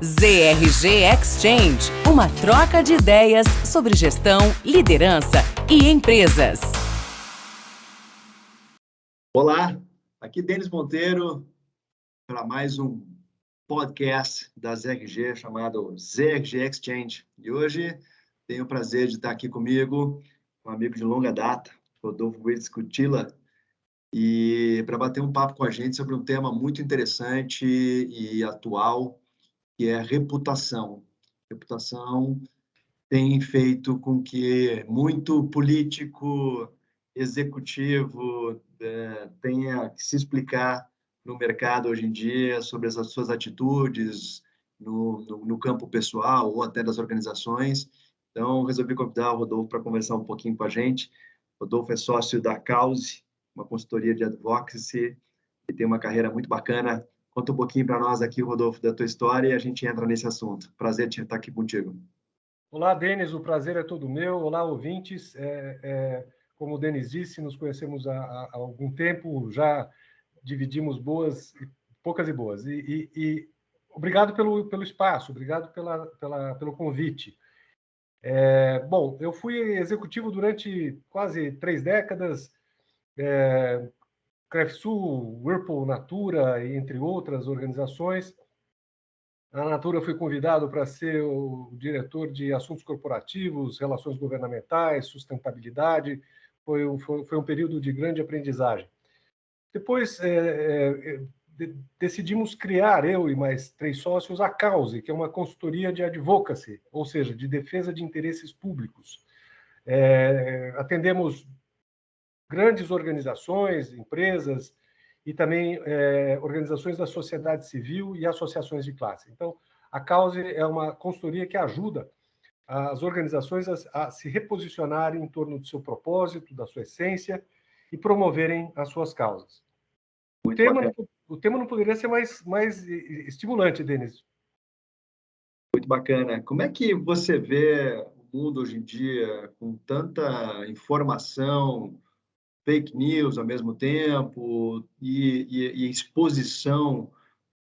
ZRG Exchange, uma troca de ideias sobre gestão, liderança e empresas. Olá, aqui Denis Monteiro para mais um podcast da ZRG chamado ZRG Exchange. E hoje tenho o prazer de estar aqui comigo, um amigo de longa data, Rodolfo Witz-Cutila, e para bater um papo com a gente sobre um tema muito interessante e atual, que é reputação. Reputação tem feito com que muito político, executivo, tenha que se explicar no mercado hoje em dia sobre as suas atitudes no campo pessoal ou até das organizações. Então, resolvi convidar o Rodolfo para conversar um pouquinho com a gente. O Rodolfo é sócio da Cause, uma consultoria de advocacy, e tem uma carreira muito bacana. Conta um pouquinho para nós aqui, Rodolfo, da tua história e a gente entra nesse assunto. Prazer de estar aqui contigo. Olá, Denis, o prazer é todo meu. Olá, ouvintes. Como o Denis disse, nos conhecemos há algum tempo, já dividimos poucas e boas. E obrigado pelo espaço, obrigado pelo convite. Bom, eu fui executivo durante quase 3 décadas, Crefsul, Whirlpool, Natura, entre outras organizações. Na Natura, eu fui convidado para ser o diretor de assuntos corporativos, relações governamentais, sustentabilidade. Foi um período de grande aprendizagem. Depois, decidimos criar, eu e mais 3 sócios, a Cause, que é uma consultoria de advocacy, ou seja, de defesa de interesses públicos. Atendemos grandes organizações, empresas e também organizações da sociedade civil e associações de classe. Então, a Cause é uma consultoria que ajuda as organizações a se reposicionarem em torno do seu propósito, da sua essência e promoverem as suas causas. O tema não poderia ser mais estimulante, Denis. Muito bacana. Como é que você vê o mundo hoje em dia com tanta informação, fake news ao mesmo tempo e exposição,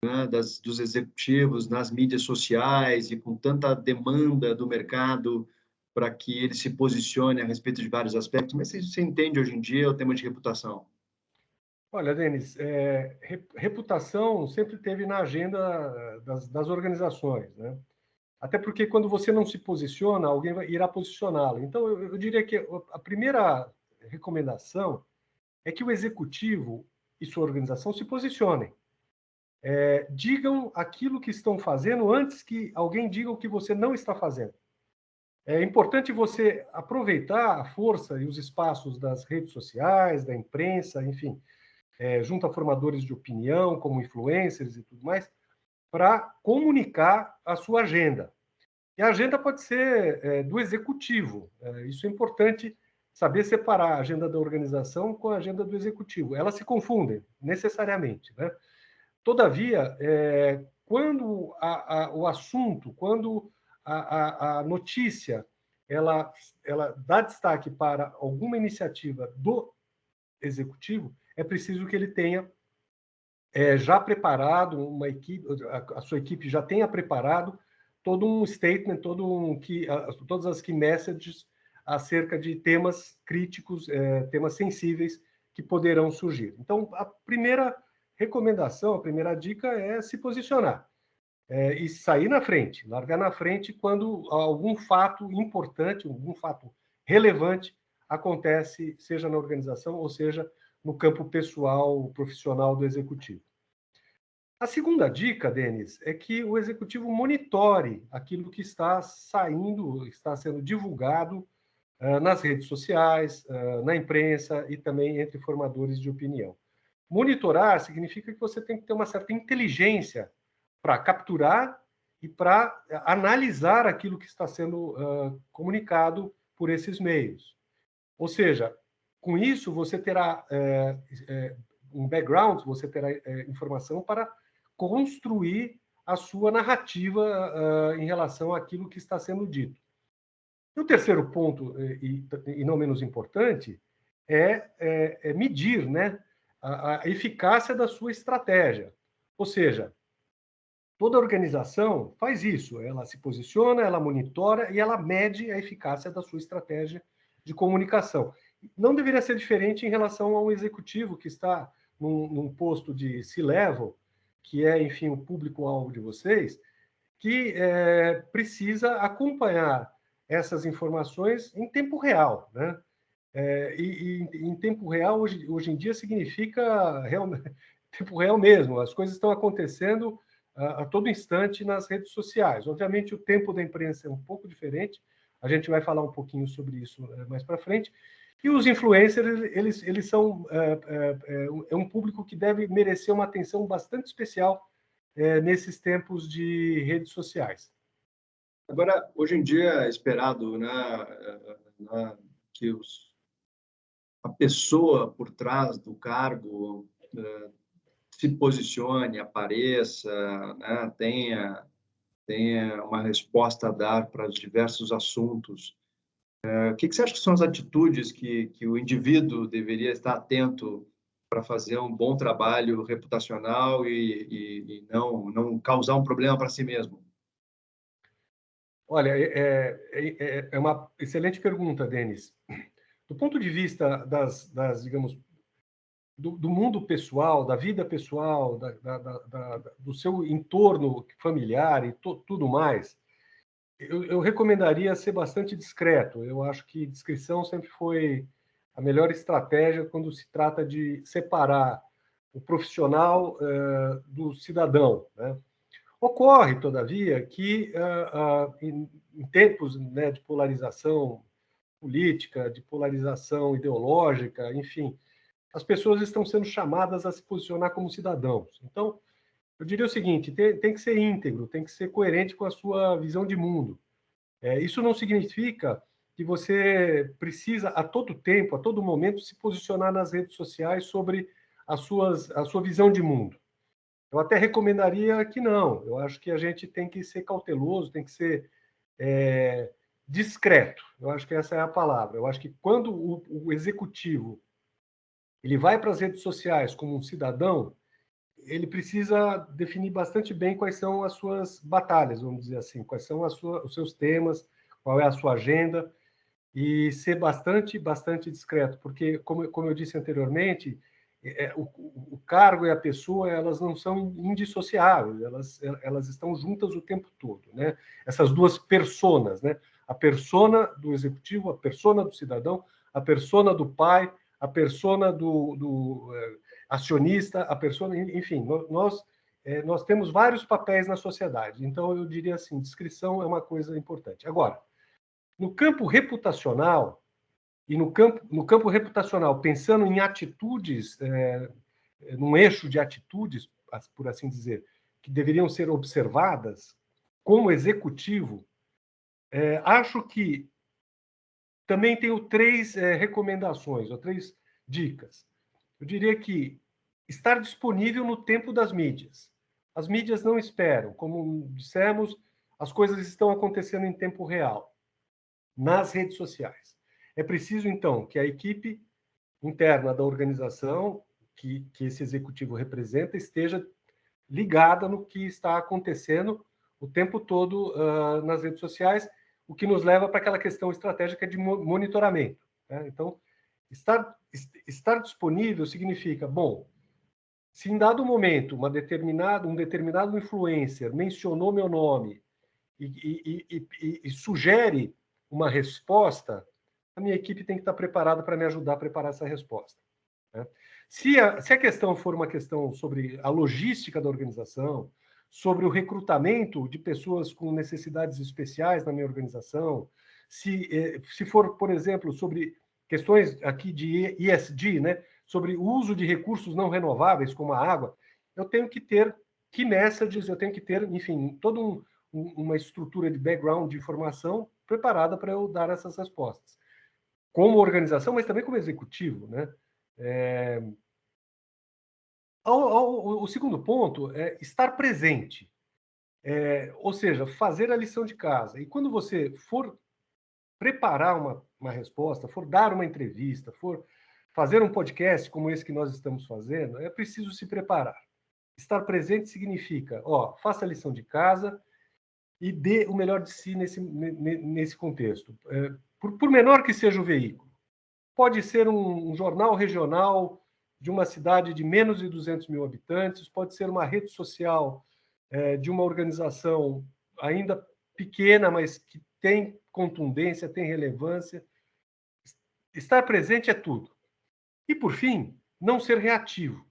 né, dos executivos nas mídias sociais e com tanta demanda do mercado para que ele se posicione a respeito de vários aspectos? Como é que você entende hoje em dia o tema de reputação? Olha, Denis, reputação sempre teve na agenda das organizações, né? Até porque quando você não se posiciona, alguém irá posicioná-lo. Então, eu diria que a primeira recomendação é que o executivo e sua organização se posicionem. Digam aquilo que estão fazendo antes que alguém diga o que você não está fazendo. É importante você aproveitar a força e os espaços das redes sociais, da imprensa, enfim, junto a formadores de opinião, como influencers e tudo mais, para comunicar a sua agenda. E a agenda pode ser do executivo. Isso é importante saber separar a agenda da organização com a agenda do executivo. Elas se confundem, necessariamente, né? Todavia, quando o assunto, quando a notícia ela dá destaque para alguma iniciativa do executivo, é preciso que ele tenha já preparado uma equipe, a sua equipe já tenha preparado todo um statement, todas as key messages acerca de temas críticos, temas sensíveis que poderão surgir. Então, a primeira recomendação, a primeira dica é se posicionar e sair na frente, largar na frente quando algum fato importante, algum fato relevante acontece, seja na organização ou seja no campo pessoal, profissional do executivo. A segunda dica, Denis, é que o executivo monitore aquilo que está saindo, está sendo divulgado nas redes sociais, na imprensa e também entre formadores de opinião. Monitorar significa que você tem que ter uma certa inteligência para capturar e para analisar aquilo que está sendo comunicado por esses meios. Ou seja, com isso você terá um background, você terá informação para construir a sua narrativa em relação àquilo que está sendo dito. E o terceiro ponto, e não menos importante, é medir, né, a eficácia da sua estratégia. Ou seja, Toda organização faz isso, ela se posiciona, ela monitora e ela mede a eficácia da sua estratégia de comunicação. Não deveria ser diferente em relação ao executivo que está num posto de C-level, que é, enfim, o público-alvo de vocês, que precisa acompanhar essas informações em tempo real, né? E em tempo real, hoje em dia, significa tempo real mesmo. As coisas estão acontecendo a todo instante nas redes sociais. Obviamente, o tempo da imprensa é um pouco diferente. A gente vai falar um pouquinho sobre isso mais para frente. E os influencers, eles são um público que deve merecer uma atenção bastante especial nesses tempos de redes sociais. Agora, hoje em dia é esperado, né, que a pessoa por trás do cargo se posicione, apareça, né, tenha uma resposta a dar para os diversos assuntos. O que você acha que são as atitudes que o indivíduo deveria estar atento para fazer um bom trabalho reputacional e não causar um problema para si mesmo? Olha, é uma excelente pergunta, Denis. Do ponto de vista digamos, do mundo pessoal, da vida pessoal, do seu entorno familiar e tudo mais, eu recomendaria ser bastante discreto. Eu acho que discrição sempre foi a melhor estratégia quando se trata de separar o profissional do cidadão, né? Ocorre, todavia, que em tempos, né, de polarização política, de polarização ideológica, enfim, as pessoas estão sendo chamadas a se posicionar como cidadãos. Então, eu diria o seguinte: tem que ser íntegro, tem que ser coerente com a sua visão de mundo. Isso não significa que você precisa, a todo tempo, a todo momento, se posicionar nas redes sociais sobre a sua visão de mundo. Eu até recomendaria que não. Eu acho que a gente tem que ser cauteloso, tem que ser discreto. Eu acho que essa é a palavra. Eu acho que quando o executivo ele vai para as redes sociais como um cidadão, ele precisa definir bastante bem quais são as suas batalhas, vamos dizer assim, quais são os seus temas, qual é a sua agenda, e ser bastante discreto, porque, como eu disse anteriormente, o cargo e a pessoa, elas não são indissociáveis, elas estão juntas o tempo todo, né? Essas duas personas, né? A persona do executivo, a persona do cidadão, a persona do pai, a persona do acionista, a persona, enfim, nós temos vários papéis na sociedade. Então, eu diria assim, discrição é uma coisa importante. Agora, no campo reputacional, no campo reputacional, pensando em atitudes, num eixo de atitudes, por assim dizer, que deveriam ser observadas como executivo, acho que também tenho três recomendações, ou três dicas. Eu diria que estar disponível no tempo das mídias. As mídias não esperam. Como dissemos, as coisas estão acontecendo em tempo real, nas redes sociais. É preciso, então, que a equipe interna da organização, que esse executivo representa, esteja ligada no que está acontecendo o tempo todo nas redes sociais, o que nos leva para aquela questão estratégica de monitoramento, né? Então, estar disponível significa, bom, se em dado momento um determinado influencer mencionou meu nome e sugere uma resposta, a minha equipe tem que estar preparada para me ajudar a preparar essa resposta, né? Se a questão for uma questão sobre a logística da organização, sobre o recrutamento de pessoas com necessidades especiais na minha organização, se for, por exemplo, sobre questões aqui de ESG, né, sobre o uso de recursos não renováveis, como a água, eu tenho que ter key messages, eu tenho que ter, enfim, toda uma estrutura de background de informação preparada para eu dar essas respostas. Como organização, mas também como executivo, né? O segundo ponto é estar presente, ou seja, fazer a lição de casa. E quando você for preparar uma resposta, for dar uma entrevista, for fazer um podcast como esse que nós estamos fazendo, é preciso se preparar. Estar presente significa, faça a lição de casa e dê o melhor de si nesse contexto. Por menor que seja o veículo. Pode ser um jornal regional de uma cidade de menos de 200 mil habitantes, pode ser uma rede social de uma organização ainda pequena, mas que tem contundência, tem relevância. Estar presente é tudo. E, por fim, não ser reativo.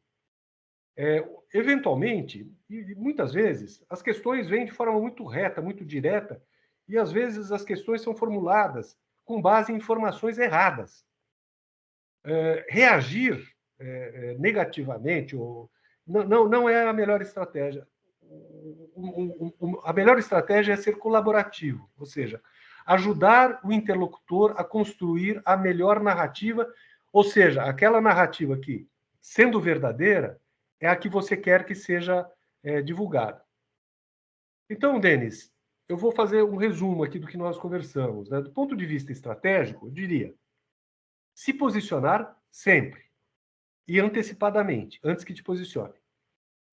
Eventualmente, e muitas vezes, as questões vêm de forma muito reta, muito direta, e às vezes as questões são formuladas com base em informações erradas. Reagir negativamente não é a melhor estratégia. A melhor estratégia é ser colaborativo, ou seja, ajudar o interlocutor a construir a melhor narrativa, ou seja, aquela narrativa que, sendo verdadeira, é a que você quer que seja divulgada. Então, Denis, eu vou fazer um resumo aqui do que nós conversamos. Do ponto de vista estratégico, eu diria: se posicionar sempre e antecipadamente, antes que te posicione.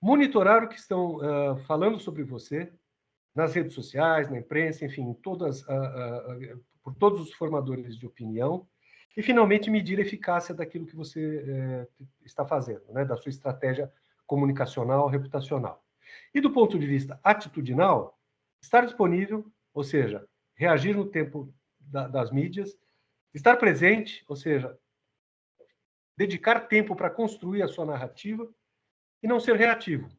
Monitorar o que estão falando sobre você nas redes sociais, na imprensa, enfim, por todos os formadores de opinião. E, finalmente, medir a eficácia daquilo que você está fazendo, né, da sua estratégia comunicacional, reputacional. E, do ponto de vista atitudinal, estar disponível, ou seja, reagir no tempo das mídias, estar presente, ou seja, dedicar tempo para construir a sua narrativa, e não ser reativo,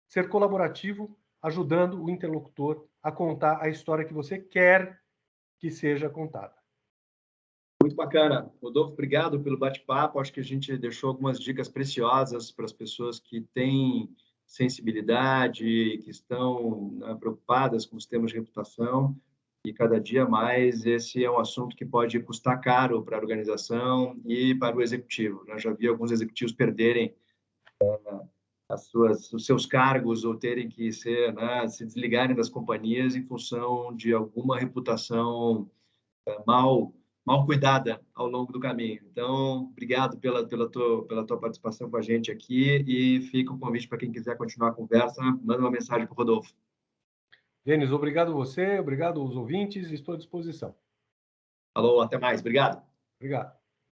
ser colaborativo, ajudando o interlocutor a contar a história que você quer que seja contada. Muito bacana. Rodolfo, obrigado pelo bate-papo. Acho que a gente deixou algumas dicas preciosas para as pessoas que têm sensibilidade, que estão, né, preocupadas com os temas de reputação. E cada dia mais esse é um assunto que pode custar caro para a organização e para o executivo. Eu já vi alguns executivos perderem os seus cargos ou terem que né, se desligarem das companhias em função de alguma reputação mal cuidada ao longo do caminho. Então, obrigado pela tua participação com a gente aqui e fica o convite para quem quiser continuar a conversa, manda uma mensagem para o Rodolfo. Denis, obrigado a você, obrigado aos ouvintes, estou à disposição. Falou, até mais, obrigado. Obrigado.